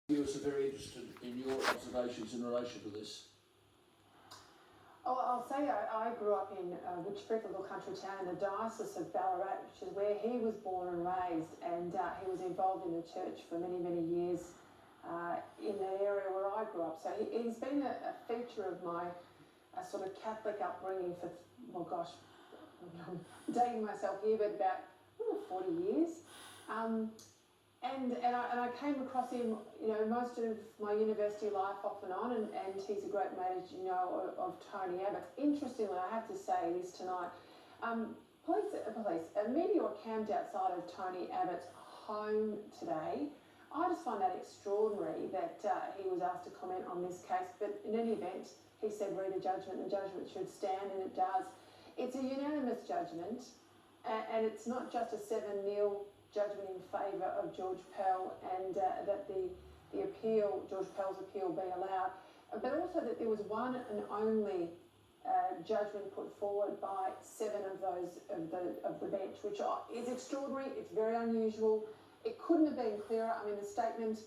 Viewers are very interested in your observations in relation to this. Oh, I'll say I grew up in Richfield, a little country town in the Diocese of Ballarat, which is where he was born and raised, and he was involved in the church for many, many years in the area where I grew up. So he's been a feature of my sort of Catholic upbringing for, well, gosh, I'm dating myself here, but about 40 years. And I came across him, most of my university life off and on, and he's a great mate, as you know, of Tony Abbott. Interestingly, I have to say this tonight, a media were camped outside of Tony Abbott's home today. I just find that extraordinary that he was asked to comment on this case, but in any event, he said read the judgment should stand, and it does. It's a unanimous judgment, and it's not just a 7-0 judgment in favour of George Pell, and that the appeal, George Pell's appeal, be allowed, but also that there was one and only judgment put forward by 7 of those of the bench, which is extraordinary. It's very unusual. It couldn't have been clearer. I mean, the statement,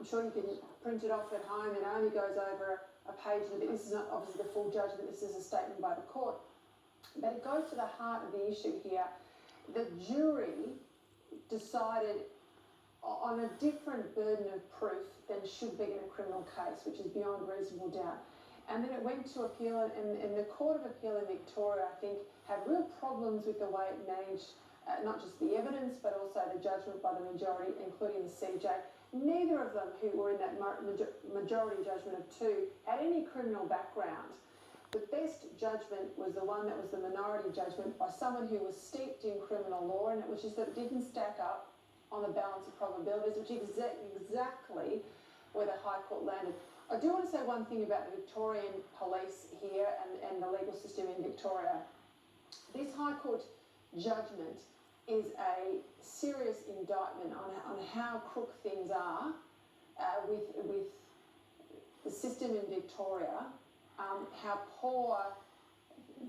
I'm sure you can print it off at home. It only goes over a page, and this is not obviously the full judgment. This is a statement by the court, but it goes to the heart of the issue here. The jury decided on a different burden of proof than should be in a criminal case, which is beyond reasonable doubt. And then it went to appeal, and the Court of Appeal in Victoria, I think, had real problems with the way it managed not just the evidence, but also the judgment by the majority, including the CJ. Neither of them, who were in that majority judgment of 2, had any criminal background. The best judgment was the one that was the minority judgment by someone who was steeped in criminal law, and which is that it didn't stack up on the balance of probabilities, which is exactly where the High Court landed. I do want to say one thing about the Victorian police here and the legal system in Victoria. This High Court judgment is a serious indictment on how crook things are with the system in Victoria. How poor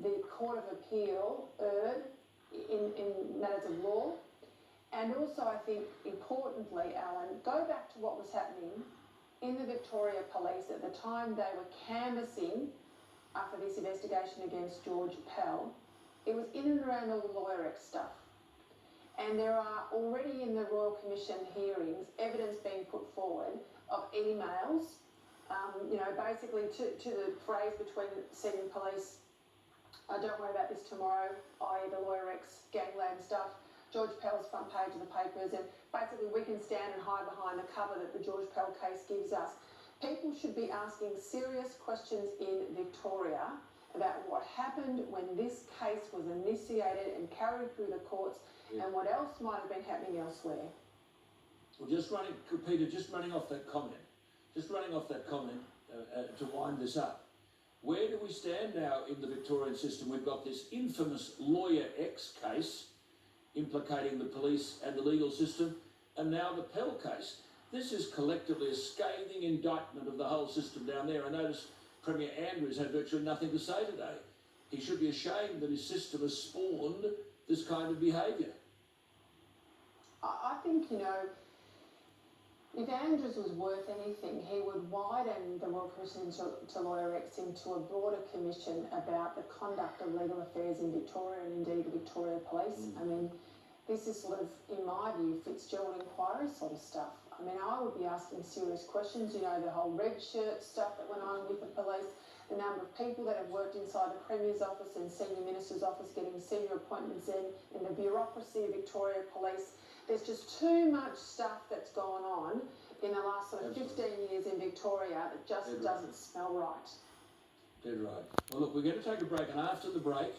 the Court of Appeal erred in matters of law. And also, I think, importantly, Alan, go back to what was happening in the Victoria Police at the time they were canvassing for this investigation against George Pell. It was in and around all the Lawyer X stuff. And there are already in the Royal Commission hearings evidence being put forward of emails, basically to the phrase between senior police, don't worry about this tomorrow, i.e. the Lawyer X gangland stuff, George Pell's front page of the papers, and basically we can stand and hide behind the cover that the George Pell case gives us. People should be asking serious questions in Victoria about what happened when this case was initiated and carried through the courts, and what else might have been happening elsewhere. Well, Peter, just running off that comment to wind this up. Where do we stand now in the Victorian system? We've got this infamous Lawyer X case implicating the police and the legal system, and now the Pell case. This is collectively a scathing indictment of the whole system down there. I notice Premier Andrews had virtually nothing to say today. He should be ashamed that his system has spawned this kind of behaviour. I think, if Andrews was worth anything, he would widen the Royal Commission to Lawyer X into a broader commission about the conduct of legal affairs in Victoria and indeed the Victoria Police. I mean, this is sort of, in my view, Fitzgerald inquiry sort of stuff. I mean, I would be asking serious questions, the whole red shirt stuff that went on with the police, the number of people that have worked inside the Premier's office and Senior Minister's office getting senior appointments in the bureaucracy of Victoria Police. There's just too much stuff that's gone on in the last sort of 15 years in Victoria that just doesn't smell right. Dead right. Well, look, we're going to take a break, and after the break,